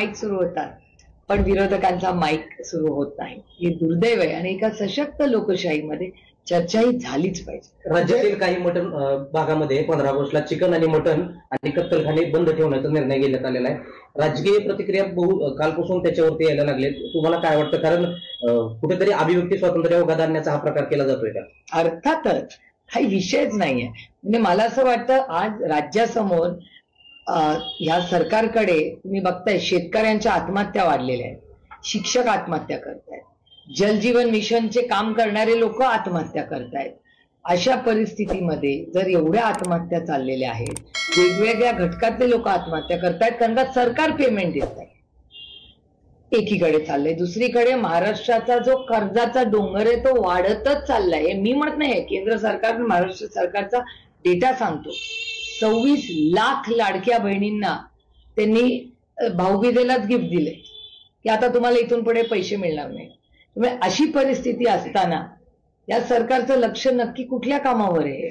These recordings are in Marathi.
माईक सुरू होतात पण विरोधकांचा माईक सुरू होत नाही. हे दुर्दैव आहे आणि एका सशक्त लोकशाहीमध्ये चर्चा ही झालीच पाहिजे. राज्यातील काही मटण भागामध्ये 15 ऑगस्टला चिकन आणि मटण आणि कत्तलखाने बंद ठेवण्याचा निर्णय घेण्यात आलेला आहे. राजकीय प्रतिक्रिया कालपासून त्याच्यावरती यायला लागले. तुम्हाला काय वाटतं? कारण कुठेतरी अभिव्यक्ती स्वातंत्र्य उघाद आणण्याचा हा प्रकार केला जातोय का? अर्थातच काही विषयच नाहीये. म्हणजे मला असं वाटतं आज राज्यासमोर ह्या सरकारकडे तुम्ही बघताय शेतकऱ्यांच्या आत्महत्या वाढलेल्या आहेत, शिक्षक आत्महत्या करतायत, जलजीवन मिशनचे काम करणारे लोक आत्महत्या करतायत. अशा परिस्थितीमध्ये जर एवढ्या आत्महत्या चाललेल्या आहेत, वेगवेगळ्या घटकातले लोक आत्महत्या करतायत कारण का सरकार पेमेंट देत नाही. एकीकडे चाललंय, दुसरीकडे महाराष्ट्राचा जो कर्जाचा डोंगर आहे तो वाढतच चाललाय. हे मी म्हणत नाही, केंद्र सरकार महाराष्ट्र सरकारचा डेटा सांगतो. 26 लाख लाडक्या बहिणींना त्यांनी भाऊबीजेलाच गिफ्ट दिले की आता तुम्हाला इथून पुढे पैसे मिळणार नाही. त्यामुळे अशी परिस्थिती असताना या सरकारचं लक्ष नक्की कुठल्या कामावर आहे?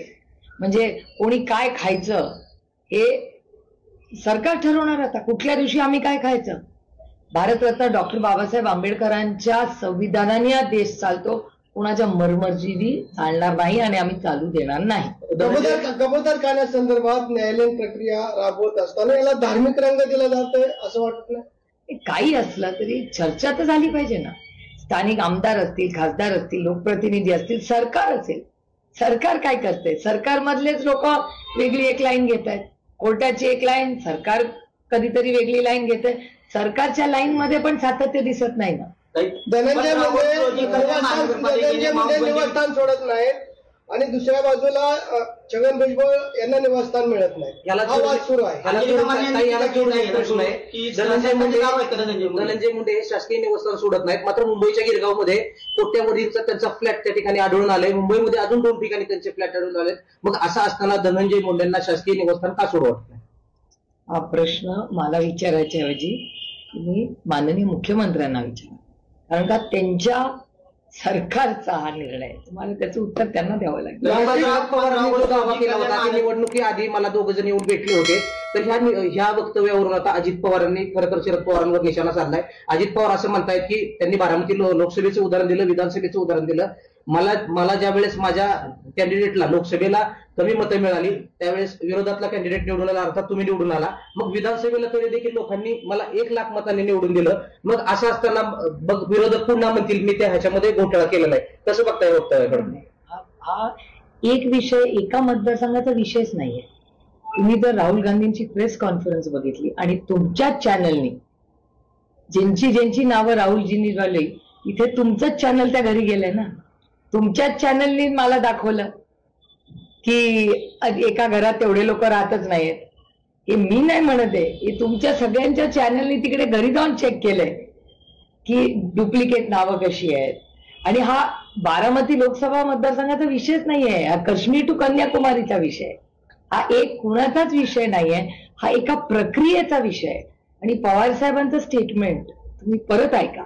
म्हणजे कोणी काय खायचं हे सरकार ठरवणार. आता कुठल्या दिवशी आम्ही काय खायचं? भारतरत्न डॉक्टर बाबासाहेब आंबेडकरांच्या संविधानाने हा देश चालतो, कोणाच्या मर्मर्जीने चालणार नाही आणि आम्ही चालू देणार नाही. कबूतर खाण्यासंदर्भात न्यायालयीन प्रक्रिया राबवत असताना याला धार्मिक रंग दिला जातोय असं वाटत नाही? काही असलं तरी चर्चा तर झाली पाहिजे ना. स्थानिक आमदार असतील, खासदार असतील, लोकप्रतिनिधी असतील, सरकार असेल, सरकार काय करते? सरकारमधलेच लोक वेगळी एक लाईन घेत आहेत, कोर्टाची एक लाईन, सरकार कधीतरी वेगळी लाईन घेते. सरकारच्या लाईन मध्ये पण सातत्य दिसत नाही ना. धनंजय मुंडे निवासस्थान सोडत नाहीत आणि दुसऱ्या बाजूला छगन भुजबळ यांना निवासस्थान मिळत नाही. हा वाद सुरू आहे. धनंजय मुंडे हे शासकीय निवासस्थान सोडत नाहीत, मात्र मुंबईच्या गिरगावमध्ये कोट्यावधींचा त्यांचा फ्लॅट त्या ठिकाणी आढळून आलाय. मुंबईमध्ये अजून 2 ठिकाणी त्यांचे फ्लॅट आढळून आलेत. मग असं असताना धनंजय मुंडेंना शासकीय निवासस्थान का सोडवत नाही? हा प्रश्न मला विचारायच्या ऐवजी तुम्ही माननीय मुख्यमंत्र्यांना विचारा, कारण का त्यांच्या सरकारचा हा निर्णय, तुम्हाला त्याचं उत्तर त्यांना द्यावं लागेल. निवडणुकी आधी मला 2 जण येऊन भेटले होते, तर ह्या वक्तव्यावरून आता अजित पवारांनी खरं तर शरद पवारांवर निशाणा साधलाय. अजित पवार असं म्हणतायत की त्यांनी बारामती लोकसभेचं उदाहरण दिलं, विधानसभेचं उदाहरण दिलं. मला ज्या वेळेस माझ्या कॅन्डिडेटला लोकसभेला कमी मतं मिळाली त्यावेळेस विरोधातला कॅन्डिडेट निवडून आला, अर्थात तुम्ही निवडून आला. मग विधानसभेला तरी देखील लोकांनी मला 1 लाख मतांनी निवडून दिलं. मग असं असताना विरोधक पुन्हा म्हणतील मी त्या ह्याच्यामध्ये घोटाळा केलेला आहे. कसं बघताय वक्तव्याकडे? हा एक विषय एका मतदारसंघाचा विषयच नाहीये. तुम्ही जर राहुल गांधींची प्रेस कॉन्फरन्स बघितली आणि तुमच्याच चॅनलनी ज्यांची नावं राहुलजींनी झाली, इथे तुमचंच चॅनल त्या घरी गेलंय ना. तुमच्याच चॅनलनी मला दाखवलं की एका घरात तेवढे लोक राहतच नाहीत. हे मी नाही म्हणत आहे, हे तुमच्या सगळ्यांच्या चॅनलनी तिकडे घरी जाऊन चेक केलंय की डुप्लिकेट नावं कशी आहेत. आणि हा बारामती लोकसभा मतदारसंघाचा विषयच नाहीये, हा काश्मीर टू कन्याकुमारीचा विषय, हा एक कुणाचाच विषय नाहीये, हा एका प्रक्रियेचा विषय आहे. आणि पवार साहेबांचं स्टेटमेंट तुम्ही परत ऐका.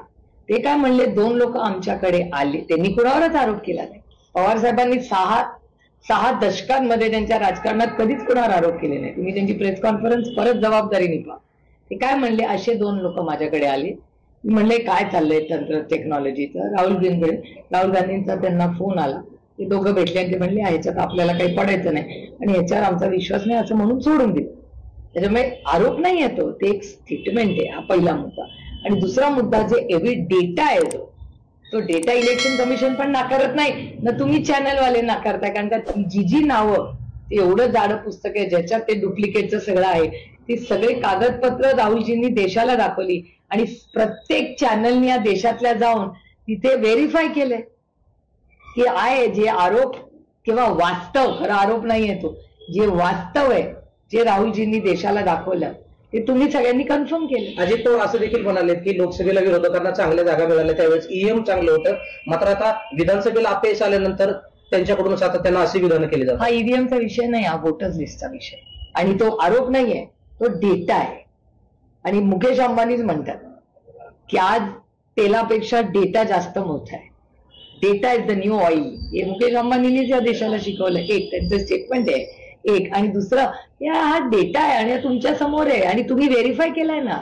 ते काय म्हणले, 2 लोक आमच्याकडे आले, त्यांनी कुणावरच आरोप केला नाही. पवार साहेबांनी 6 दशकांमध्ये त्यांच्या राजकारणात कधीच कुणावर आरोप केले नाही. तुम्ही त्यांची प्रेस कॉन्फरन्स परत जबाबदारीने पहा. ते काय म्हणले, असे 2 लोक माझ्याकडे आले. म्हणले काय चाललंय तंत्र टेक्नॉलॉजीचं. राहुल गांधींचा त्यांना फोन आला, ते दोघं भेटले आणि ते म्हणले ह्याच्यात आपल्याला काही पडायचं नाही आणि ह्याच्यावर आमचा विश्वास नाही असं म्हणून सोडून दिलं. त्याच्यामुळे आरोप नाही येतो, ते एक स्टेटमेंट आहे. हा पहिला मुद्दा. आणि दुसरा मुद्दा जे एव्हरी डेटा आहे तो डेटा इलेक्शन कमिशन पण नाकारत नाही ना, तुम्ही चॅनलवाले नाकारताय. कारण का जी नावं, ते एवढं जाडं पुस्तक आहे ज्याच्यात ते डुप्लिकेटचं सगळं आहे, ती सगळी कागदपत्र राहुलजींनी देशाला दाखवली आणि प्रत्येक चॅनलनी या देशातल्या जाऊन तिथे व्हेरीफाय केलंय की आहे जे आरोप किंवा वास्तव, खरं आरोप नाही येतो, जे वास्तव आहे जे राहुलजींनी देशाला दाखवलं ते तुम्ही सगळ्यांनी कन्फर्म केलं. अजित पवार असं देखील म्हणाले की लोकसभेला विरोधकांना चांगल्या जागा मिळाल्या त्यावेळेस ईएम चांगलं होतं, मात्र आता विधानसभेला अपयश आल्यानंतर त्यांच्याकडून सातत्यानं अशी विधानं केली जातात. हा ईव्हीएमचा विषय नाही, हा वोटर्स लिस्टचा विषय आणि तो आरोप नाहीये, तो डेटा आहे. आणि मुकेश अंबानीच म्हणतात की आज तेलापेक्षा डेटा जास्त मोठा आहे. Data is the new oil. हे मुकेश अंबानींनीच या देशाला शिकवलं. एक त्यांचं स्टेटमेंट आहे एक, आणि दुसरं हा डेटा आहे आणि तुमच्या समोर आहे आणि तुम्ही व्हेरीफाय केलाय ना.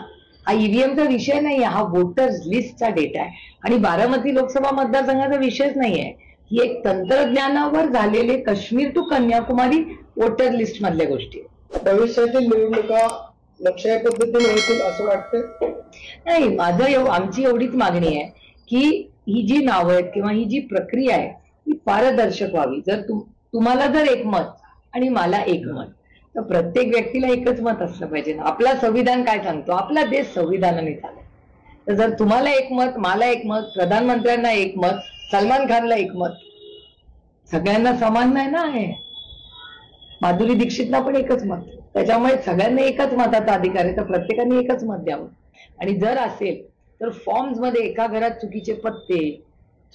हा ईव्हीएमचा विषय नाही, हा वोटर्स लिस्टचा डेटा आहे. आणि बारामती लोकसभा मतदारसंघाचा विषयच नाहीये. ही एक तंत्रज्ञानावर झालेले Kashmir to Kanyakumari voter list मधल्या गोष्टी आहेत. भविष्यातील निवडणुका लोकशाही पद्धतीने होतील असं वाटतं? नाही, आमची एवढीच मागणी आहे की ही जी नावं आहेत किंवा ही जी प्रक्रिया आहे ही पारदर्शक व्हावी. जर तुम्हाला जर एक मत आणि मला एक मत, तर प्रत्येक व्यक्तीला एकच मत असलं पाहिजे ना. आपला संविधान काय सांगतो? आपला देश संविधानाने चालतो. तर जर तुम्हाला एक मत, मला एक मत, प्रधानमंत्र्यांना एक मत, सलमान खानला एक मत, सगळ्यांना समान नाही ना आहे. माधुरी दीक्षितला पण एकच मत. त्याच्यामुळे सगळ्यांना एकच मताचा अधिकार आहे, तर प्रत्येकाने एकच मत द्यावं. आणि जर असेल तर फॉर्म्स मध्ये एका घरात चुकीचे पत्ते,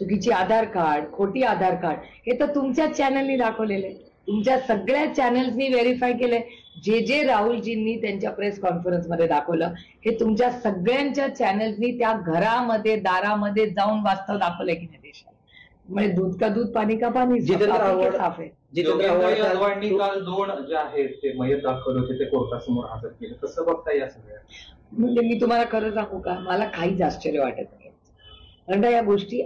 चुकीची आधार कार्ड, खोटी आधार कार्ड, हे तर तुमच्याच चॅनलनी दाखवलेले, तुमच्या सगळ्या चॅनल्सनी व्हेरीफाय केलंय. जे राहुलजींनी त्यांच्या प्रेस कॉन्फरन्समध्ये दाखवलं हे तुमच्या सगळ्यांच्या चॅनल्सनी त्या घरामध्ये दारामध्ये जाऊन वास्तव दाखवलंय की नाही देशात. म्हणजे दूध का दूध, पाणी का पाणी, साफ आहे. योगेंद्र काल 2 जे आहेत ते मयत दाखवले होते, ते कोर्टासमोर हजर केले. कसं बघता या सगळ्या? म्हणजे मी तुम्हाला खरं सांगू का, मला काहीच आश्चर्य वाटत नाही. कारण का या गोष्टी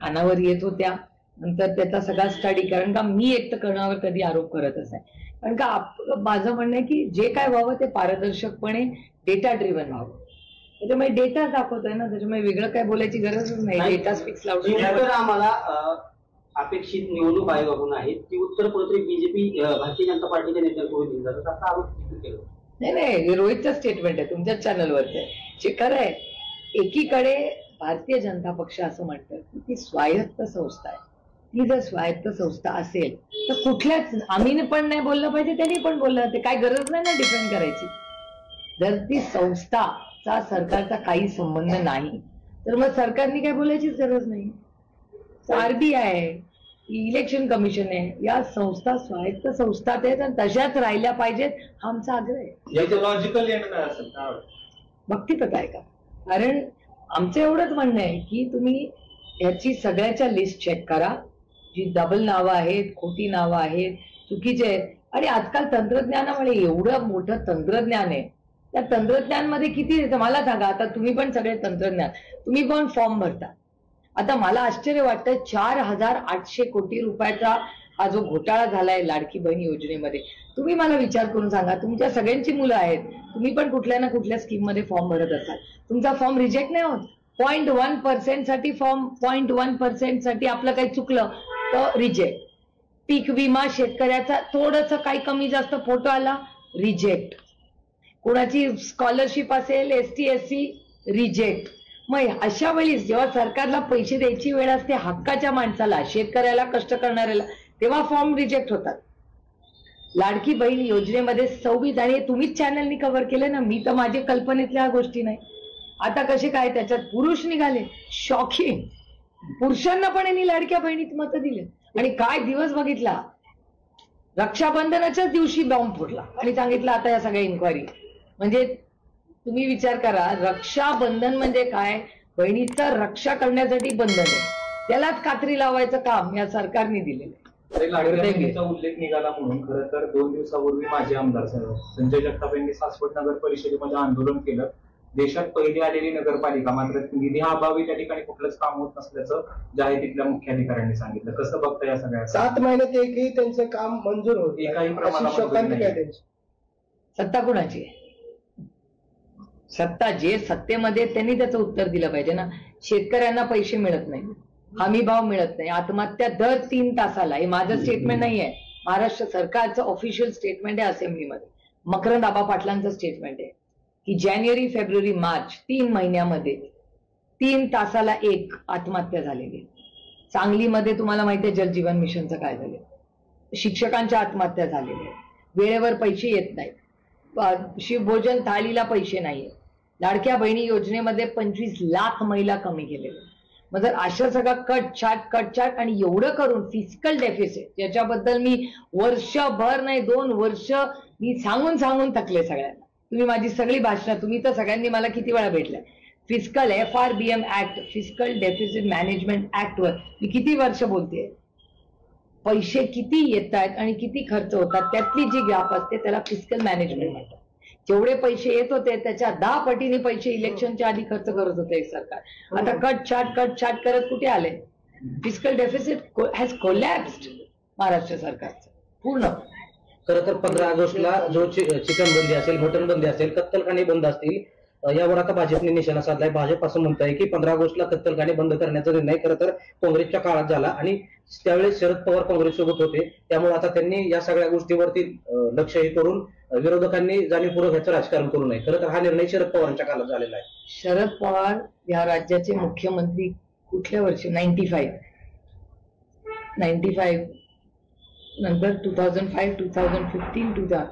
कानावर येत होत्या, नंतर त्याचा सगळा स्टडी, कारण का मी एकटं करण्यावर कधी आरोप करतच नाही. कारण का माझं म्हणणं आहे की जे काय व्हावं ते पारदर्शकपणे डेटा ड्रिव्हन व्हावं. त्याच्यामुळे डेटा दाखवतोय ना, त्याच्यामुळे वेगळं काय बोलायची गरजच नाही. Data speaks loud. तर आम्हाला अपेक्षित निवडणूक आयोगाकडून आहेत की उत्तर पूर्व बीजेपी भारतीय जनता पार्टीच्या नेत्यांकडून दिली जातात असा आरोप केला. नाही, रोहितचं स्टेटमेंट आहे, तुमच्याच चॅनलवरचं आहे. जे खरं आहे, एकीकडे भारतीय जनता पक्ष असं म्हणतं की ती स्वायत्त संस्था आहे. ती जर स्वायत्त संस्था असेल तर कुठल्याच, आम्ही पण नाही बोललं पाहिजे, त्यांनी पण बोललं, ते काय गरज नाही ना डिफेंड करायची. जर ती संस्थाचा सरकारचा काही संबंध नाही तर मग सरकारने काय बोलायचीच गरज नाही. आरबीआय आहे, इलेक्शन कमिशन आहे, या संस्था स्वायत्त संस्था आहेत आणि तशाच राहिल्या पाहिजेत हा आमचा आग्रह आहे. याचं लॉजिकल एंड काय असेल? भक्तिपथ आहे का? कारण आमचं एवढंच म्हणणं आहे की तुम्ही याची सगळ्याच्या लिस्ट चेक करा. जी डबल नावं आहेत, खोटी नावं आहेत, चुकीचे आहेत. आणि आजकाल तंत्रज्ञानामुळे एवढं मोठं तंत्रज्ञान आहे, त्या तंत्रज्ञानमध्ये किती येतं मला सांगा. आता तुम्ही पण सगळे तंत्रज्ञान, तुम्ही पण फॉर्म भरता. आता मला आश्चर्य वाटतं 4,800 कोटी रुपयाचा हा जो घोटाळा झालाय लाडकी बहीण योजनेमध्ये, तुम्ही मला विचार करून सांगा, तुमच्या सगळ्यांची मुलं आहेत, तुम्ही पण कुठल्या ना कुठल्या स्कीम मध्ये फॉर्म भरत असाल, तुमचा फॉर्म रिजेक्ट नाही होत? 0.1% साठी फॉर्म, 0.1% साठी आपलं काही चुकलं तर रिजेक्ट. पीक विमा शेतकऱ्याचा थोडंसं काही कमी जास्त फोटो आला, रिजेक्ट. कोणाची स्कॉलरशिप असेल, ST SC, रिजेक्ट. मग अशा वेळी जेव्हा सरकारला पैसे द्यायची वेळ असते हक्काच्या माणसाला, शेतकऱ्याला, कष्ट करणाऱ्याला, तेव्हा फॉर्म रिजेक्ट होतात. लाडकी बहीण योजनेमध्ये 26, आणि तुम्हीच चॅनलनी कव्हर केले ना, मी तर माझ्या कल्पनेतल्या गोष्टी नाही. आता कसे काय त्याच्यात पुरुष निघाले, शॉकिंग. पुरुषांना पण यांनी लाडक्या बहिणीत मतं दिले. आणि काय दिवस बघितला, रक्षाबंधनाच्याच दिवशी बॉम्ब फुटला आणि सांगितलं आता या सगळ्या इन्क्वायरी. म्हणजे तुम्ही विचार करा, रक्षाबंधन म्हणजे काय? बहिणीचं रक्षा करण्यासाठी बंधन आहे, त्यालाच कात्री लावायचं काम या सरकारने दिलेलं आहे. लाडक्या बहिणीचा उल्लेख निघाला म्हणून खरं तर 2 दिवसापूर्वी माजी आमदार संजय जगताप यांनी सासवड नगर परिषदेमध्ये आंदोलन केलं. देशात पहिली आलेली नगरपालिका, मात्र निधी अभावी त्या ठिकाणी कुठलंच काम होत नसल्याचं जाहीर तिथल्या मुख्याधिकाऱ्यांनी सांगितलं. कसं बघता या सगळ्या? 7 महिन्यात एकही त्यांचं काम मंजूर होत एकाही प्रमाणात. सत्ता कुणाची आहे? सत्ता जे सत्तेमध्ये त्यांनी त्याचं उत्तर दिलं पाहिजे ना. शेतकऱ्यांना पैसे मिळत नाही, हमी भाव मिळत नाही, आत्महत्या दर 3 तासाला. हे माझं स्टेटमेंट नाही आहे, महाराष्ट्र सरकारचं ऑफिशियल स्टेटमेंट आहे असेंब्लीमध्ये. मकरंद आबा पाटलांचं स्टेटमेंट आहे की जानेवारी, फेब्रुवारी, मार्च 3 महिन्यामध्ये 3 तासाला 1 आत्महत्या झालेली. सांगलीमध्ये तुम्हाला माहिती आहे जलजीवन मिशनचं काय झालं, शिक्षकांच्या आत्महत्या झालेल्या, वेळेवर पैसे येत नाहीत, शिवभोजन थाळीला पैसे नाहीये, लाडक्या बहिणी योजनेमध्ये 25 लाख महिला कमी केलेल्या. मग जर अशा सगळं कटछाट आणि एवढं करून फिस्कल डेफिसिट, ज्याच्याबद्दल मी वर्षभर नाही 2 वर्ष मी सांगून थकले सगळ्यांना. तुम्ही माझी सगळी भाषणं, तुम्ही तर सगळ्यांनी मला किती वेळा भेटलाय. Fiscal FRBM act, fiscal deficit management act वर मी किती वर्ष बोलते. पैसे किती येत आहेत आणि किती खर्च होतात त्यातली जी गॅप असते त्याला फिस्कल मॅनेजमेंट म्हणतात. जेवढे पैसे येत होते त्याच्या 10 पटीने पैसे इलेक्शनच्या आधी खर्च करत होते हे सरकार. आता कट छाट करत कुठे आले? फिस्कल डेफिसिट हॅज कोलॅप्स्ड महाराष्ट्र सरकारचं पूर्ण. खरं तर 15 ऑगस्टला जो चिकन बंदी असेल, मटन बंदी असेल, कत्तलखाने बंद असतील, यावर आता भाजपने निशाणा साधलाय. भाजप असं म्हणत आहे की 15 ऑगस्टला कत्तलखाने बंद करण्याचा निर्णय खरं तर काँग्रेसच्या काळात झाला आणि त्यावेळेस शरद पवार काँग्रेस सोबत होते. त्यामुळे आता त्यांनी या सगळ्या गोष्टीवरती लक्ष हे करून विरोधकांनी जाणीवपूर्वक ह्याचं राजकारण करू नये. खरं तर हा निर्णय शरद पवारांच्या काळात झालेला आहे. शरद पवार या राज्याचे मुख्यमंत्री कुठल्या वर्षी? 95 नंतर 2005, 2015,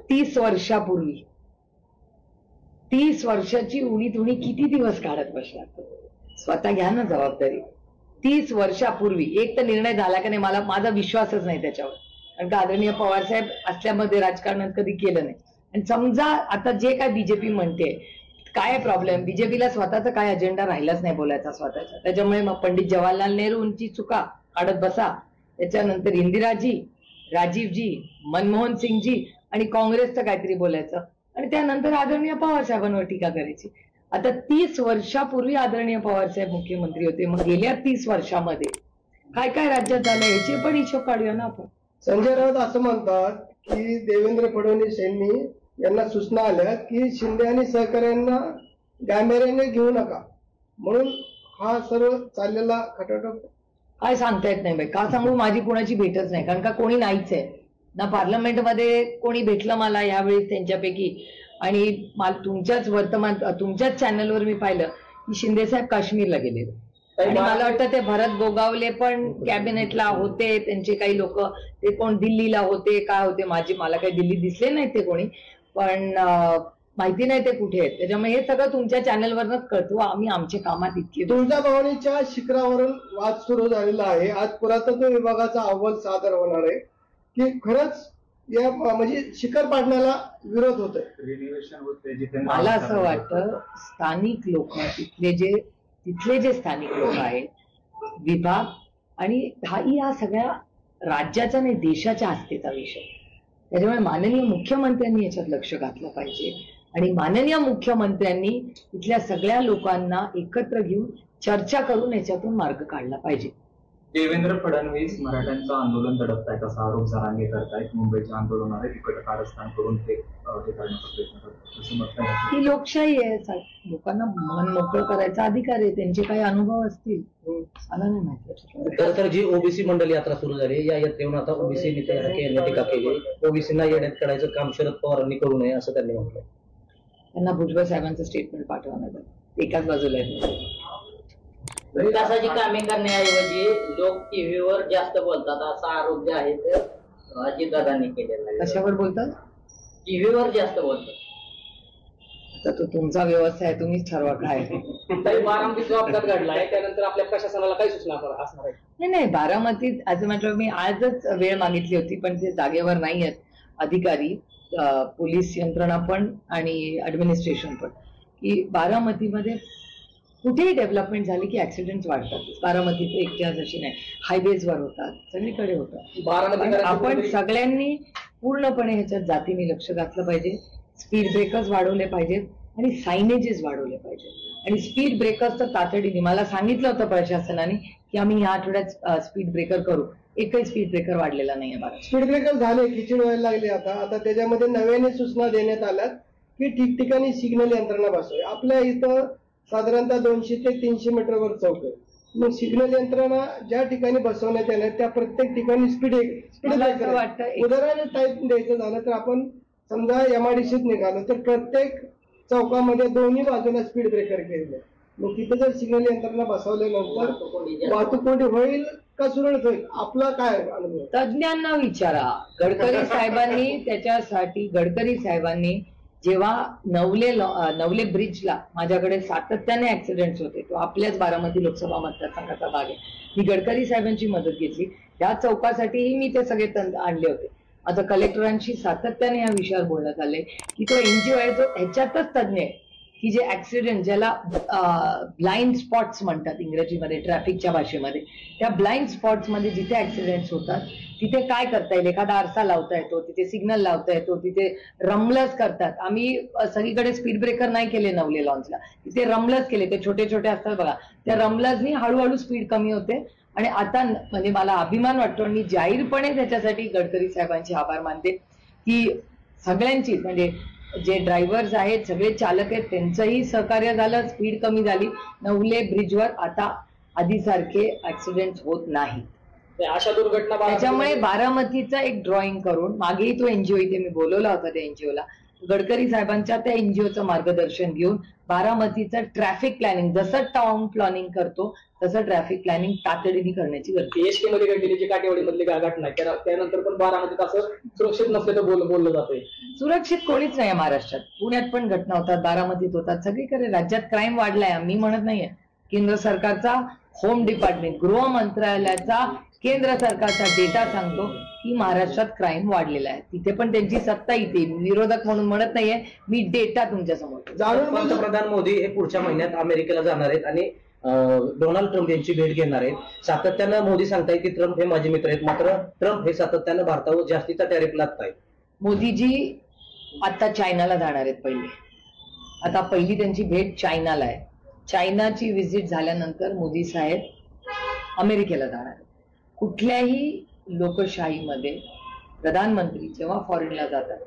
30 वर्षापूर्वी, 30 वर्षाची उणी किती दिवस काढत बसला? स्वतः घ्या ना जबाबदारी. 30 वर्षापूर्वी एक तर निर्णय झाला का नाही, मला माझा विश्वासच नाही त्याच्यावर. कारण का आदरणीय पवार साहेब असल्यामध्ये राजकारणात कधी केलं नाही. आणि समजा आता जे काय बीजेपी म्हणते, काय प्रॉब्लेम? बीजेपीला स्वतःचा काय अजेंडा राहिलाच नाही बोलायचा स्वतःचा. त्याच्यामुळे मग पंडित जवाहरलाल नेहरूंची चुका काढत बसा, त्याच्यानंतर इंदिराजी, राजीवजी, मनमोहन सिंगजी आणि काँग्रेसचं काहीतरी बोलायचं, आणि त्यानंतर आदरणीय पवार साहेबांवर टीका करायची. आता 30 वर्षापूर्वी आदरणीय पवार साहेब मुख्यमंत्री होते. मग गेल्या 30 वर्षामध्ये काय काय राज्यात झालं याचे पण हिशोब काढूया ना आपण. संजय राऊत असं म्हणतात की देवेंद्र फडणवीस यांना सूचना आल्या की शिंदे आणि सहकाऱ्यांना गांभीर्याने घेऊ नका, म्हणून हा सर्व चाललेला खटाटोप काय सांगता येत नाही बाई. का सांगू? माझी कोणाची भेटच नाही, कारण का कोणी नाहीच आहे ना. पार्लमेंटमध्ये कोणी भेटलं मला यावेळी त्यांच्यापैकी. आणि तुमच्याच चॅनलवर मी पाहिलं की शिंदे साहेब काश्मीरला गेले. आणि मला वाटतं ते भरत गोगावले पण कॅबिनेटला होते, त्यांचे काही लोक, ते कोण दिल्लीला होते, काय होते, मला काही दिल्ली दिसले नाही ते कोणी, पण माहिती नाही ते कुठे आहेत. त्याच्यामुळे हे सगळं तुमच्या चॅनलवरच कळतो. आम्ही आमच्या कामात इतके. तुळजाभवानीच्या शिखरावरून वाद सुरू झालेला आहे. आज पुरातत्व विभागाचा अहवाल सादर होणार आहे की खरंच या म्हणजे शिखर पाडण्याला विरोध होतोय. रिनिवेशन होते. मला असं वाटतं स्थानिक लोक, तिथले जे स्थानिक लोक आहेत, विभाग, आणि हा सगळ्या राज्याचा नाही देशाच्या आस्थेचा विषय. त्याच्यामुळे माननीय मुख्यमंत्र्यांनी याच्यात लक्ष घातलं पाहिजे आणि माननीय मुख्यमंत्र्यांनी इथल्या सगळ्या लोकांना एकत्र घेऊन चर्चा करून याच्यातून मार्ग काढला पाहिजे. देवेंद्र फडणवीस मराठ्यांचं आंदोलन दडपतायत असा आरोप जरांगे करतायत. मुंबईच्या आंदोलनाने तिकट कारस्थान करून ते करण्याचा प्रयत्न करतात, असं मत आहे. ही लोकशाही आहे. लोकांना मन मोकळं करायचा अधिकार आहे. त्यांचे काही अनुभव असतील, मला नाही माहिती. खरं तर जी ओबीसी मंडल यात्रा सुरू झाली, या यात्रेहून आता ओबीसी नेत्यांनी टीका केली. ओबीसींना येण्यात काढायचं काम शरद पवारांनी करू नये असं त्यांनी म्हटलं. त्यांना भुजबळ साहेबांचं स्टेटमेंट पाठवण्यात एकाच बाजूला आहे. विकासाची कामे करण्याऐवजी लोक टीव्हीवर जास्त बोलतात असा आरोप जे आहे ते अजितदादांनी केलेला आहे. कशावर बोलतात? टीव्हीवर जास्त बोलतात. आता तो तुमचा व्यवस्था आहे, तुम्हीच ठरवा काय. बारामतीत जो अपघात घडलाय त्यानंतर आपल्या प्रशासनाला काय सूचना असणार आहे? नाही, बारामतीत आज म्हटलं मी आजच वेळ मागितली होती, पण ते जागेवर नाही आहेत अधिकारी, पोलीस यंत्रणा पण आणि ऍडमिनिस्ट्रेशन पण, की बारामतीमध्ये कुठेही डेव्हलपमेंट झाली की ऍक्सिडेंट वाढतात. बारामतीत एकट्या जशी नाही, हायवेजवर होतात, सगळीकडे होतात. आपण सगळ्यांनी पूर्णपणे ह्याच्यात जातीने लक्ष घातलं पाहिजे. स्पीड ब्रेकर्स वाढवले पाहिजेत आणि सायनेजेस वाढवले पाहिजेत. आणि स्पीड ब्रेकर्स तर तातडीने, मला सांगितलं होतं प्रशासनाने की आम्ही या आठवड्यात स्पीड ब्रेकर करू. एकही स्पीड ब्रेकर वाढलेला नाहीये. बारा स्पीड ब्रेकर झाले, खिचडी व्हायला लागली. आता त्याच्यामध्ये नव्याने सूचना देण्यात आल्यात की ठिकठिकाणी सिग्नल यंत्रणा बसवावी. आपल्या इथं साधारणतः 200 ते 300 मीटरवर चौक आहे. मग सिग्नल यंत्रणा ज्या ठिकाणी बसवण्यात येणार त्या प्रत्येक ठिकाणी स्पीड ब्रेकर वाटतं. उदाहरण टाईप द्यायचं झालं तर आपण समजा एमआयडीसीत निघालो तर प्रत्येक चौकामध्ये दोन्ही बाजूला स्पीड ब्रेकर केले. मग तिथे जर सिग्नल यंत्रणा बसवल्यानंतर वाहतूक कोंडी होईल का सुरळीत होईल? आपला काय अनुभव? तज्ज्ञांना विचारा. गडकरी साहेबांनी जेव्हा नवले ब्रिजला माझ्याकडे सातत्याने ऍक्सिडेंट्स होते, तो आपल्याच बारामती लोकसभा मतदारसंघाचा भाग आहे, मी गडकरी साहेबांची मदत घेतली. त्या चौकासाठीही मी ते सगळे आणले होते. आता कलेक्टरांशी सातत्याने या विषयावर बोलण्यात आलंय की तो एनजीओ आहे जो ह्याच्यातच तज्ज्ञ आहे. की जे ऍक्सिडेंट, ज्याला ब्लाइंड स्पॉट्स म्हणतात इंग्रजीमध्ये, ट्रॅफिकच्या भाषेमध्ये, त्या ब्लाइंड स्पॉट्स मध्ये जिथे ऍक्सिडेंट्स होतात तिथे काय करता येईल? एखादा आरसा लावता येतो, तिथे सिग्नल लावता येतो, तिथे रमलस करतात. आम्ही सगळीकडे स्पीड ब्रेकर नाही केले नवले लॉन्चला, तिथे रमलस केले. ते छोटे छोटे असतात बघा, त्या रमलसनी हळूहळू स्पीड कमी होते. आणि आता म्हणजे मला अभिमान वाटतो आणि मी जाहीरपणे त्याच्यासाठी गडकरी साहेबांचे आभार मानते की सगळ्यांची, म्हणजे जे ड्रायव्हर्स आहेत, सगळे चालक आहेत, त्यांचंही सहकार्य झालं, स्पीड कमी झाली. नवले ब्रिजवर आता आधीसारखे ऍक्सिडेंट होत नाही. अशा दुर्घटना त्याच्यामुळे बारामतीचं एक ड्रॉइंग करून, मागेही तो एनजीओ इथे मी बोलवला होता, त्या एनजीओला गडकरी साहेबांच्या त्या एनजीओचं मार्गदर्शन घेऊन बारामतीचं ट्रॅफिक प्लॅनिंग, जसं टाउन प्लॅनिंग करतो तसं ट्रॅफिक प्लॅनिंग तातडीने करण्याची गरज. एसटी मध्ये घडलेली जी काटेवाडीमधली घटना आहे, त्यानंतर पण बारामतीत असं सुरक्षित नसल्याचं बोललं जातंय. सुरक्षित कोणीच नाही महाराष्ट्रात. पुण्यात पण घटना होतात, बारामतीत होतात, सगळीकडे राज्यात क्राईम वाढलाय. मी म्हणत नाहीये. केंद्र सरकारचा होम डिपार्टमेंट, गृह मंत्रालयाचा केंद्र सरकारचा डेटा सांगतो की महाराष्ट्रात क्राईम वाढलेला आहे. तिथे पण त्यांची सत्ता येते, विरोधक म्हणून म्हणत नाहीये मी, डेटा तुमच्या समोर. पंतप्रधान मोदी हे पुढच्या महिन्यात अमेरिकेला जाणार आहेत आणि डोनाल्ड ट्रम्प यांची भेट घेणार आहेत. सातत्यानं मोदी सांगतायत की ट्रम्प हे माझे मित्र आहेत, मात्र ट्रम्प हे सातत्यानं भारतावर जास्तीचा टॅरिफ लादतायत. मोदीजी आता चायनाला जाणार आहेत पहिले. आता पहिली त्यांची भेट चायनाला आहे. चायनाची व्हिजिट झाल्यानंतर मोदी साहेब अमेरिकेला जाणार आहेत. कुठल्याही लोकशाहीमध्ये प्रधानमंत्री जेव्हा फॉरेनला जातात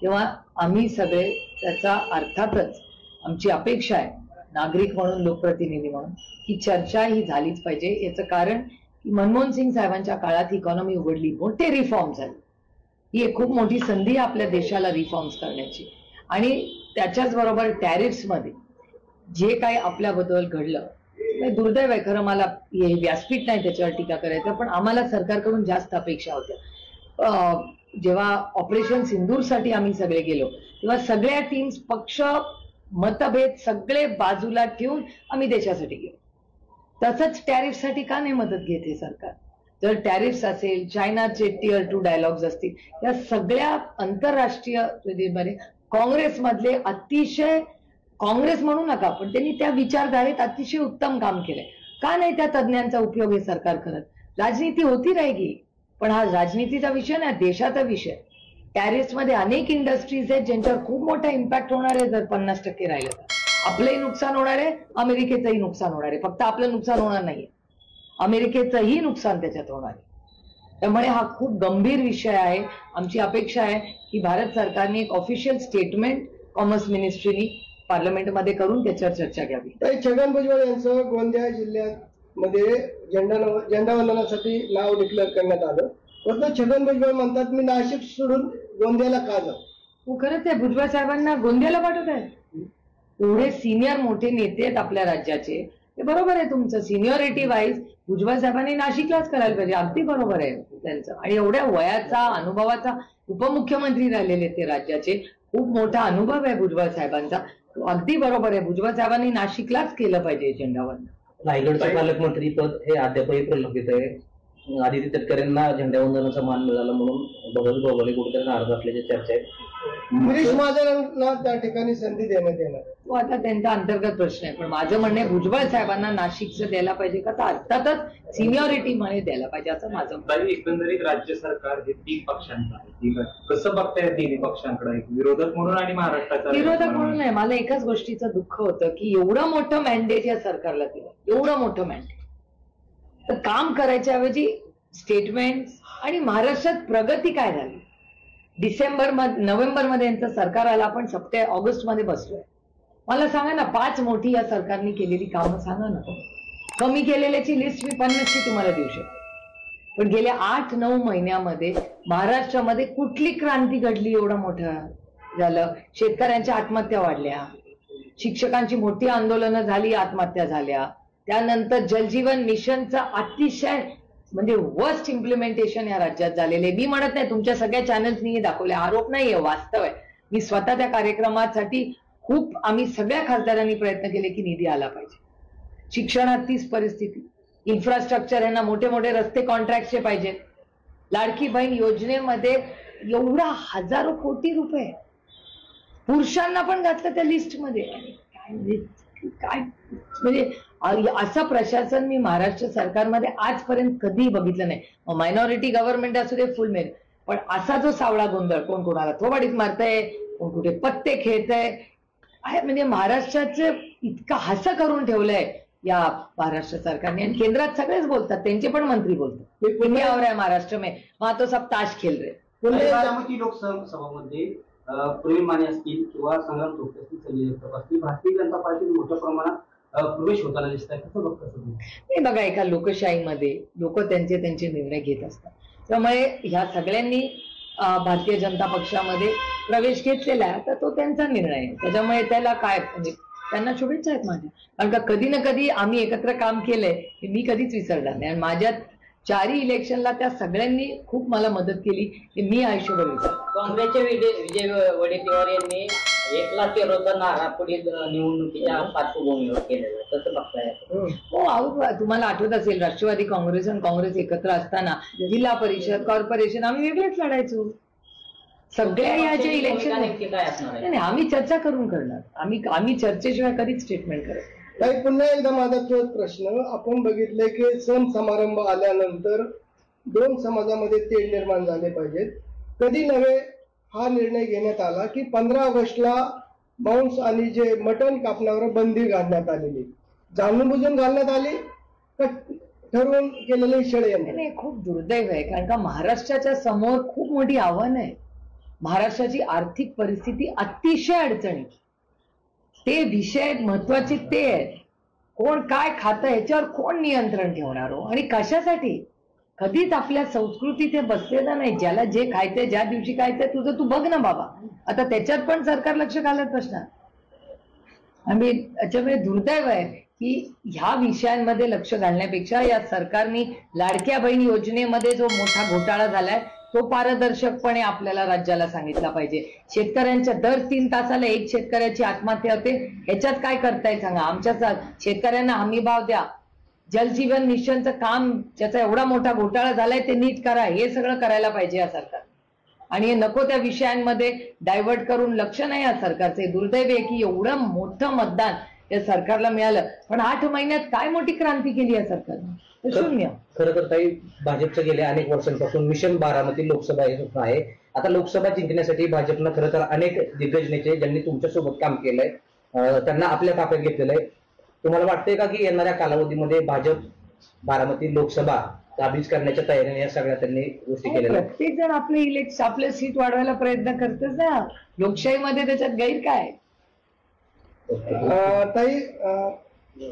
तेव्हा आम्ही सगळे त्याचा, अर्थातच आमची अपेक्षा आहे नागरिक म्हणून, लोकप्रतिनिधी म्हणून, की चर्चा ही झालीच पाहिजे. याचं कारण की मनमोहन सिंग साहेबांच्या काळात इकॉनॉमी उघडली, मोठे रिफॉर्म झाले. ही एक खूप मोठी संधी आहे आपल्या देशाला रिफॉर्म्स करण्याची. आणि त्याच्याच बरोबर टॅरिफ्समध्ये जे काही आपल्याबद्दल घडलं, दुर्दैव आहे खरं, मला हे व्यासपीठ नाही त्याच्यावर टीका करायचं, पण आम्हाला सरकारकडून जास्त अपेक्षा होत्या. जेव्हा ऑपरेशन सिंदूरसाठी आम्ही सगळे गेलो तेव्हा सगळ्या टीम्स, पक्ष, मतभेद सगळे बाजूला ठेवून आम्ही देशासाठी गेलो. तसंच टॅरिफसाठी का नाही मदत घेत हे सरकार? जर टॅरिफ्स असेल, चायनाचे टिअर 2 डायलॉग्स असतील, या सगळ्या आंतरराष्ट्रीय मध्ये काँग्रेसमधले अतिशय, काँग्रेस म्हणू नका पण त्यांनी त्या विचारधारेत अतिशय उत्तम काम केलंय. का नाही त्या तज्ज्ञांचा उपयोग हे सरकार करत? राजनीती होती राहिली, पण हा राजनीतीचा विषय नाही, देशाचा विषय. टॅरिफ्समध्ये अनेक इंडस्ट्रीज आहेत ज्यांच्यावर खूप मोठा इम्पॅक्ट होणार आहे. जर 50% राहिलं तर आपलंही नुकसान होणार आहे, अमेरिकेचंही नुकसान होणार आहे. फक्त आपलं नुकसान होणार नाहीये, अमेरिकेचंही नुकसान त्याच्यात होणार आहे. त्यामुळे हा खूप गंभीर विषय आहे. आमची अपेक्षा आहे की भारत सरकारने एक ऑफिशियल स्टेटमेंट कॉमर्स मिनिस्ट्रीनी पार्लमेंटमध्ये करून त्याच्यावर चर्चा घ्यावी. छगन भुजबळ यांचं गोंदिया जिल्ह्यामध्ये झेंडावंदनासाठी नाव डिक्लेअर करण्यात आलं. परंतु छगन भुजबळ म्हणतात मी नाशिक सोडून गोंदियाला का जाऊ? खरंच आहे, भुजबळ साहेबांना गोंदियाला पाठवत आहेत. एवढे सिनियर मोठे नेते आहेत आपल्या राज्याचे, ते बरोबर आहे तुमचं. सिनियरिटी वाईज भुजबळ साहेबांनी नाशिकलाच करायला पाहिजे, अगदी बरोबर आहे त्यांचं. आणि एवढ्या वयाचा, अनुभवाचा उपमुख्यमंत्री राहिलेले ते राज्याचे, खूप मोठा अनुभव आहे भुजबळ साहेबांचा, अगदी बरोबर आहे. भुजबळ साहेबांनी नाशिकलाच केलं पाहिजे झेंडावंदन. रायगडचं पालकमंत्री पद हे अद्यापही प्रलंबित आहे. आदिती तटकरेंना झेंडावंदनाचा मान मिळाला म्हणून भगत गोगोले कुठेतरी नाराज असल्याची चर्चा आहे. गिरीश महाजनांना त्या ठिकाणी संधी देण्यात येणार, तो आता त्यांचा अंतर्गत प्रश्न आहे. पण माझं म्हणणं आहे भुजबळ साहेबांना नाशिकचं द्यायला पाहिजे का, तर अर्थातच सिनियरिटी मध्ये द्यायला पाहिजे असं माझं म्हणणं. एकंदरीत राज्य सरकार हे 3 पक्षांचं आहे, ठीक आहे. कसं बघताय 3 पक्षांकडे, विरोधक म्हणून आणि महाराष्ट्राचा विरोधक म्हणून नाही. मला एकाच गोष्टीचं दुःख होतं की एवढं मोठं मॅन्डेट या सरकारला दिलं, एवढं मोठं मॅन्डेट, तर काम करायच्या ऐवजी स्टेटमेंट. आणि महाराष्ट्रात प्रगती काय झाली? नोव्हेंबर मध्ये यांचं सरकार आलं, आपण ऑगस्ट मध्ये बसलोय. मला सांगा ना, 5 मोठी या सरकारने केलेली कामं सांगा ना. कमी केलेल्याची लिस्ट मी 50ची तुम्हाला देऊ शकतो. पण गेल्या 8-9 महिन्यामध्ये महाराष्ट्रामध्ये कुठली क्रांती घडली एवढं मोठं झालं? शेतकऱ्यांच्या आत्महत्या वाढल्या, शिक्षकांची मोठी आंदोलनं झाली, आत्महत्या झाल्या. त्यानंतर जलजीवन मिशनचं अतिशय म्हणजे वर्स्ट इम्प्लिमेंटेशन या राज्यात झालेले. मी म्हणत नाही, तुमच्या सगळ्या चॅनल्सनी दाखवले, आरोप नाहीये, वास्तव आहे. मी स्वतः त्या कार्यक्रमासाठी खूप, आम्ही सगळ्या खासदारांनी प्रयत्न केले की निधी आला पाहिजे. शिक्षणात तीच परिस्थिती, इन्फ्रास्ट्रक्चर यांना मोठे मोठे रस्ते कॉन्ट्रॅक्टचे पाहिजेत. लाडकी बहीण योजनेमध्ये एवढा हजारो कोटी रुपये पुरुषांना पण घातलं त्या लिस्टमध्ये. म्हणजे काय म्हणजे असं प्रशासन मी महाराष्ट्र सरकारमध्ये आजपर्यंत कधीही बघितलं नाही. मायनॉरिटी गव्हर्नमेंट असू दे, फुल मेरिट, पण असा जो सावळा गोंधळ, कोण कोणाला थोबाडीत मारतंय, कोण कुठे पत्ते खेळतंय आहे, म्हणजे महाराष्ट्राचं इतकं हसं करून ठेवलंय या महाराष्ट्र सरकारने. आणि केंद्रात सगळेच बोलतात, त्यांचे पण मंत्री बोलतात पुण्यावर आहे महाराष्ट्र में, वहां तो सब ताश खेळ रहे. बारामती लोकसभामध्ये प्रवीण माने असतील किंवा संग्राम थोपटे असतील, संजय जगताप असतील, भारतीय जनता पार्टीत मोठ्या प्रमाणात प्रवेश होताना दिसत आहे. कसं बघता तुम्ही? नाही बघा, एका लोकशाहीमध्ये लोक त्यांचे निर्णय घेत असतात. त्यामुळे ह्या सगळ्यांनी भारतीय जनता पक्षामध्ये प्रवेश घेतलेला आहे, तर तो त्यांचा निर्णय आहे. त्याच्यामुळे त्याला काय म्हणजे त्यांना शुभेच्छा आहेत माझ्या, कारण का कधी ना कधी आम्ही एकत्र काम केलंय हे मी कधीच विसरणार नाही. आणि माझ्या 4 इलेक्शनला त्या सगळ्यांनी खूप मला मदत केली, हे मी आयुष्यभर विसर. काँग्रेसचे विजय वडेट्टीवार यांनी 1,13,000 नारा पुढील निवडणुकीच्या पार्श्वभूमीवर केलेलं, तसं बघताय? हो, तुम्हाला आठवत असेल राष्ट्रवादी काँग्रेस आणि काँग्रेस एकत्र असताना जिल्हा परिषद, कॉर्पोरेशन आम्ही वेगळेच लढायचो. सगळ्या याचे इलेक्शन काय असणार आहे? नाही, आम्ही चर्चा करून करणार. आम्ही चर्चेशिवाय कधीच स्टेटमेंट करत. काही पुन्हा एकदा माझा तोच प्रश्न, आपण बघितले की सण समारंभ आल्यानंतर 2 समाजामध्ये तेढ निर्माण झाले पाहिजेत. कधी नव्हे हा निर्णय घेण्यात आला की 15 ऑगस्टला मांस आणि जे मटण कापण्यावर बंदी घालण्यात आलेली, जाणून बुजून घालण्यात आली का ठरवून केलेले षडयंत्र? नाही, खूप दुर्दैव आहे, कारण का महाराष्ट्राच्या समोर खूप मोठी आव्हान आहे. महाराष्ट्राची आर्थिक परिस्थिती अतिशय अडचणीत, ते विषय महत्वाचे ते आहेत. कोण काय खातं ह्याच्यावर कोण नियंत्रण ठेवणार हो, आणि कशासाठी? कधीच आपल्या संस्कृतीत हे बसलेलं नाही. ज्याला जे खायचंय, ज्या दिवशी खायचंय तुझं तू बघ ना बाबा. आता त्याच्यात पण सरकार लक्ष घालत बसणार. आणि याच्यामुळे दुर्दैव आहे की ह्या विषयांमध्ये लक्ष घालण्यापेक्षा या सरकारने लाडक्या बहीण योजनेमध्ये जो मोठा घोटाळा झालाय तो पारदर्शकपणे आपल्याला राज्याला सांगितला पाहिजे. शेतकऱ्यांच्या दर 3 तासाला 1 शेतकऱ्याची आत्महत्या होते, ह्याच्यात काय करताय सांगा? आमच्या शेतकऱ्यांना हमी भाव द्या. जलजीवन मिशनचं काम, ज्याचा एवढा मोठा घोटाळा झालाय ते नीट करा, हे सगळं करायला पाहिजे या सरकार. आणि हे नको त्या विषयांमध्ये डायव्हर्ट करून लक्ष नाही या सरकारचे. दुर्दैव आहे की एवढं मोठं मतदान या सरकारला मिळालं, पण 8 महिन्यात काय मोठी क्रांती केली या सरकारने? शून्य. खरं तर ताई, भाजपचं गेल्या अनेक वर्षांपासून मिशन बारामती लोकसभा हे स्वप्न आहे. आता लोकसभा जिंकण्यासाठी भाजपनं खरं तर अनेक दिग्गज नेते ज्यांनी तुमच्यासोबत काम केलंय त्यांना आपल्या ताब्यात घेतलेलं आहे. तुम्हाला वाटतंय का की येणाऱ्या कालावधीमध्ये भाजप बारामती लोकसभा काबीज करण्याच्या तयारीने या सगळ्या त्यांनी गोष्टी केलेल्या? प्रत्येक जण आपले सीट वाढवायला प्रयत्न करतच ना. लोकशाहीमध्ये त्याच्यात गैर काय? ताई,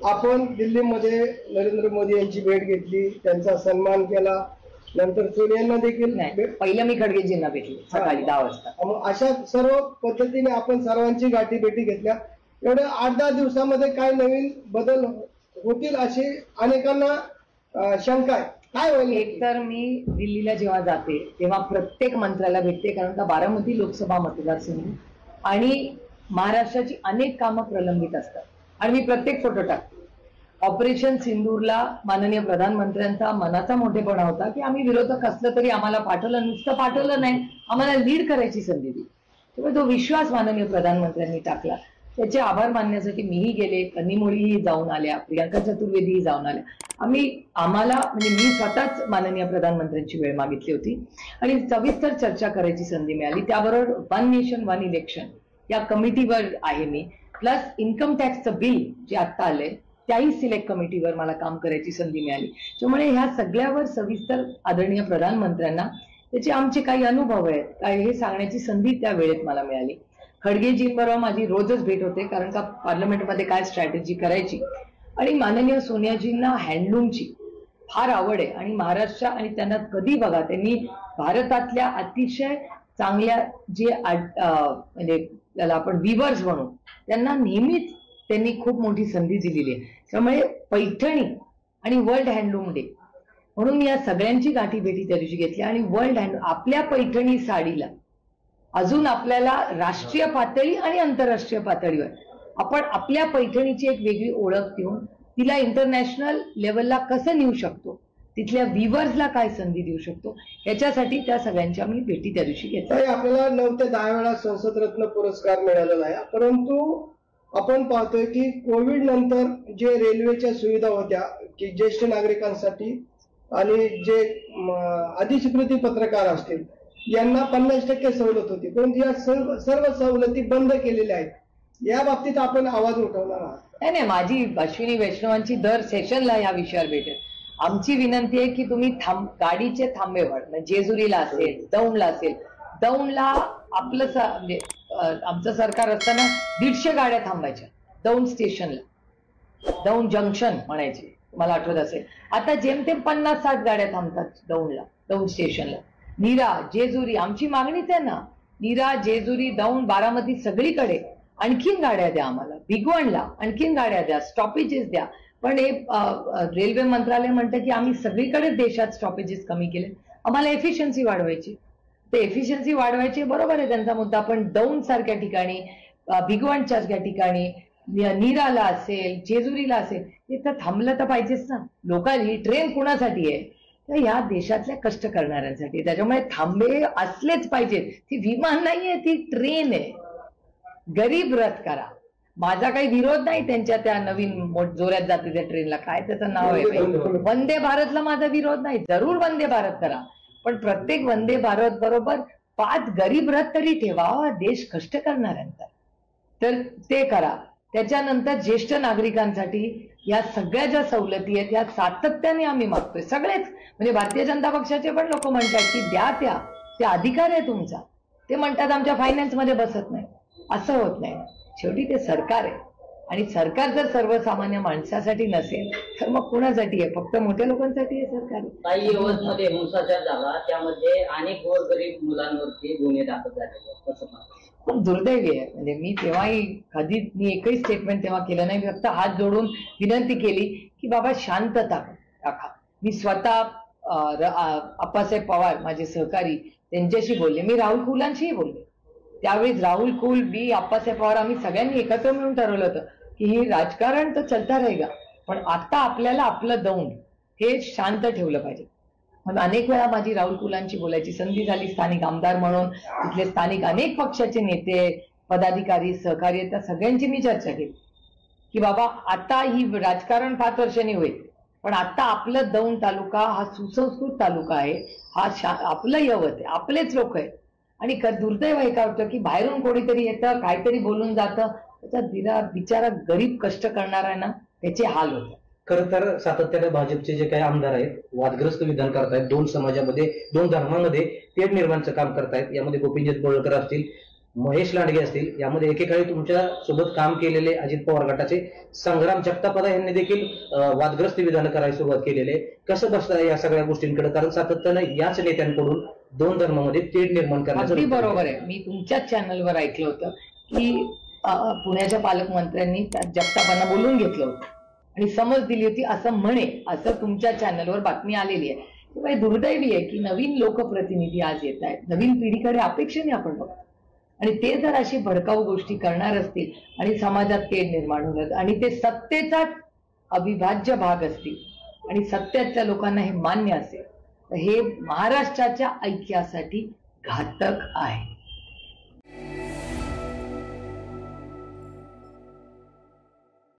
आपण दिल्लीमध्ये नरेंद्र मोदी यांची भेट घेतली, त्यांचा सन्मान केला, नंतर सोनियांना देखील नाही, पहिलं मी खडगेजींना भेटले सकाळी 10 वाजता. अशा सर्व पद्धतीने आपण सर्वांची गाठीभेटी घेतल्या. एवढ्या 8-10 दिवसामध्ये काय नवीन बदल होतील अशी अनेकांना शंका आहे. काय होईल? एक तर मी दिल्लीला जेव्हा जाते तेव्हा प्रत्येक मंत्र्याला भेटते, कारण का बारामती लोकसभा मतदारसंघ आणि महाराष्ट्राची अनेक कामं प्रलंबित असतात. आणि मी प्रत्येक फोटो टाकते. ऑपरेशन सिंदूरला माननीय प्रधानमंत्र्यांचा मनाचा मोठेपणा होता की आम्ही विरोधक असलं तरी आम्हाला पाठवलं, नुसतं पाठवलं नाही, आम्हाला लीड करायची संधी दिली. त्यामुळे तो विश्वास माननीय प्रधानमंत्र्यांनी टाकला. त्याचे आभार मानण्यासाठी मीही गेले, कन्नीमोळीही जाऊन आल्या, प्रियांका चतुर्वेदीही जाऊन आल्या. आम्हाला म्हणजे मी स्वतःच माननीय प्रधानमंत्र्यांची वेळ मागितली होती आणि सविस्तर चर्चा करायची संधी मिळाली. त्याबरोबर 1 नेशन 1 इलेक्शन या कमिटीवर आहे मी, प्लस इन्कम टॅक्सचं बिल जे आता आलंय त्याही सिलेक्ट कमिटीवर मला काम करायची संधी मिळाली. त्यामुळे ह्या सगळ्यावर सविस्तर आदरणीय प्रधानमंत्र्यांना त्याचे आमचे काही अनुभव आहेत काय हे सांगण्याची संधी त्या वेळेत मला मिळाली. खडगेजींबरोबर माझी रोजच भेट होते, कारण का पार्लमेंटमध्ये काय स्ट्रॅटेजी करायची. आणि माननीय सोनियाजींना हँडलूमची फार आवड आहे आणि महाराष्ट्र आणि त्यांना कधी बघा त्यांनी भारतातल्या अतिशय चांगल्या जे म्हणजे त्याला आपण विवर्स म्हणू त्यांना नेहमीच त्यांनी खूप मोठी संधी दिलेली आहे. त्यामुळे पैठणी आणि वर्ल्ड हँडलूम डे म्हणून या सगळ्यांची गाठीभेटी त्या दिवशी घेतली. आणि वर्ल्ड हँडलूम आपल्या पैठणी साडीला अजून आपल्याला राष्ट्रीय पातळी आणि आंतरराष्ट्रीय पातळीवर आपण आपल्या पैठणीची एक वेगळी ओळख देऊन तिला इंटरनॅशनल लेवलला कसं नेऊ शकतो, तिथल्या व्हिवर्सला काय संधी देऊ शकतो, याच्यासाठी त्या सगळ्यांच्या मी भेटी त्या दिवशी घेतल्या. आपल्याला 9 ते 10 वेळा संसद रत्न पुरस्कार मिळालेला आहे, परंतु आपण पाहतोय की कोविड नंतर जे रेल्वेच्या सुविधा होत्या की ज्येष्ठ नागरिकांसाठी आणि जे अधिस्वीकृती पत्रकार असतील यांना 50% सवलत होती, परंतु या सर्व सवलती बंद केलेल्या आहेत. या बाबतीत आपण आवाज उठवणार आहात? नाही, माझी अश्विनी वैष्णवांची दर सेशनला या विषयावर भेटेल. आमची विनंती आहे की तुम्ही गाडीचे थांबे वाढ, जेजुरीला असेल, दौंडला असेल. दौंडला आपलं म्हणजे आमचं सरकार असताना 150 गाड्या थांबायच्या दौंड स्टेशनला, दौंड जंक्शन म्हणायचे, मला आठवत असेल. आता जेमतेम 50-60 गाड्या थांबतात दौंडला, दौंड स्टेशनला. नीरा, जेजुरी, आमची मागणीच आहे ना, नीरा, जेजुरी, दौंड, बारामती सगळीकडे आणखीन गाड्या द्या आम्हाला. भिगवणला आणखीन गाड्या द्या, स्टॉपेजेस द्या. पण हे रेल्वे मंत्रालय म्हणतं की आम्ही सगळीकडे देशात स्टॉपेजेस कमी केले, आम्हाला एफिशियन्सी वाढवायची. तर एफिशियन्सी वाढवायची बरोबर आहे त्यांचा मुद्दा, पण दौंड सारख्या ठिकाणी, भिगवणच्या ठिकाणी, नीराला असेल, जेजुरीला असेल, तिथं थांबलं तर पाहिजेच ना. लोकांनी ट्रेन कुणासाठी आहे? तर या देशातल्या कष्ट करणाऱ्यांसाठी. त्याच्यामुळे थांबे असलेच पाहिजेत. ती विमान नाहीये, ती ट्रेन आहे. गरीब रथ करा. माझा काही विरोध नाही त्यांच्या त्या नवीन जोरात जाते त्या ट्रेनला, काय त्याचं नाव आहे, वंदे भारतला माझा विरोध नाही. जरूर वंदे भारत करा, पण प्रत्येक वंदे भारत बरोबर 5 गरीब रथ तरी ठेवा देश कष्ट करणाऱ्यांचा. तर ते करा. त्याच्यानंतर ज्येष्ठ नागरिकांसाठी या सगळ्या ज्या सवलती आहेत या सातत्याने आम्ही मागतोय. सगळेच म्हणजे भारतीय जनता पक्षाचे पण लोक म्हणतात की द्या, ते अधिकार आहे तुमचा. ते म्हणतात आमच्या फायनान्समध्ये बसत नाही. असं होत नाही. शेवटी ते सरकार आहे, आणि सरकार जर सर्वसामान्य माणसासाठी नसेल तर मग कुणासाठी आहे? फक्त मोठ्या लोकांसाठी आहे सरकार. काही यवतमध्ये हिंसाचार झाला, त्यामध्ये अनेक गोरगरीब मुलांवरती गुन्हे दाखल झाले, कसं खूप दुर्दैवी आहे. म्हणजे मी तेव्हाही कधीच मी एकही स्टेटमेंट तेव्हा केलं नाही. फक्त हात जोडून विनंती केली की बाबा शांतता राखा. मी स्वतः अप्पासाहेब पवार माझे सहकारी त्यांच्याशी बोलले, मी राहुल कुलांशीही बोलले. त्यावेळी राहुल कुल, मी, अप्पासाहेब पवार आम्ही सगळ्यांनी एकत्र मिळून ठरवलं होतं की ही राजकारण तर चलता रहेगा, पण आता आपल्याला आपलं दौंड हे शांत ठेवलं पाहिजे. म्हणून अनेक वेळा माझी राहुल कुलांची बोलायची संधी झाली. स्थानिक आमदार म्हणून तिथले स्थानिक अनेक पक्षाचे नेते, पदाधिकारी, सहकारी, त्या सगळ्यांची मी चर्चा केली की बाबा आता ही राजकारण 5 वर्षांनी होईल, पण आता आपलं दौंड तालुका हा सुसंस्कृत तालुका आहे, हा आपलं यवत आहे, आपलेच लोक आहेत. आणि दुर्दैव हे काय होतं की बाहेरून कोणीतरी येतं, काहीतरी बोलून जातं, त्याचा बिचारा गरीब कष्ट करणारा आहे ना, त्याचे हाल होतात. खरं तर सातत्याने भाजपचे जे काही आमदार आहेत वादग्रस्त विधान करतायत, 2 समाजामध्ये, 2 धर्मामध्ये तेढ निर्माणचं काम करतायत. यामध्ये गोपीचंद पडळकर असतील, महेश लांडगे असतील, यामध्ये एकेकाळी तुमच्या सोबत काम केलेले अजित पवार गटाचे संग्राम जगतापदा यांनी देखील वादग्रस्त विधान करायला सुरुवात केलेली आहे. कसं बसतं या सगळ्या गोष्टींकडे? कारण सातत्यानं याच नेत्यांकडून 2 धर्मामध्ये तेढ निर्माण करण्याचं. अगदी बरोबर आहे. मी तुमच्याच चॅनलवर ऐकलं होतं की पुण्याच्या पालकमंत्र्यांनी जगतापांना बोलून घेतलं होतं आणि समज दिली होती असं म्हणे, असं तुमच्या चॅनलवर बातमी आलेली आहे. तेव्हा दुर्दैवी आहे की नवीन लोकप्रतिनिधी आज येत आहेत, नवीन पिढीकडे अपेक्षेने आपण बघतो, आणि ते जर अशी भडकाऊ गोष्टी करणार असतील आणि समाजात तेढ निर्माण होणार आणि ते सत्तेचा अविभाज्य भाग असतील आणि सत्याच्या लोकांना हे मान्य असेल तर हे महाराष्ट्राच्या ऐक्यासाठी घातक आहे.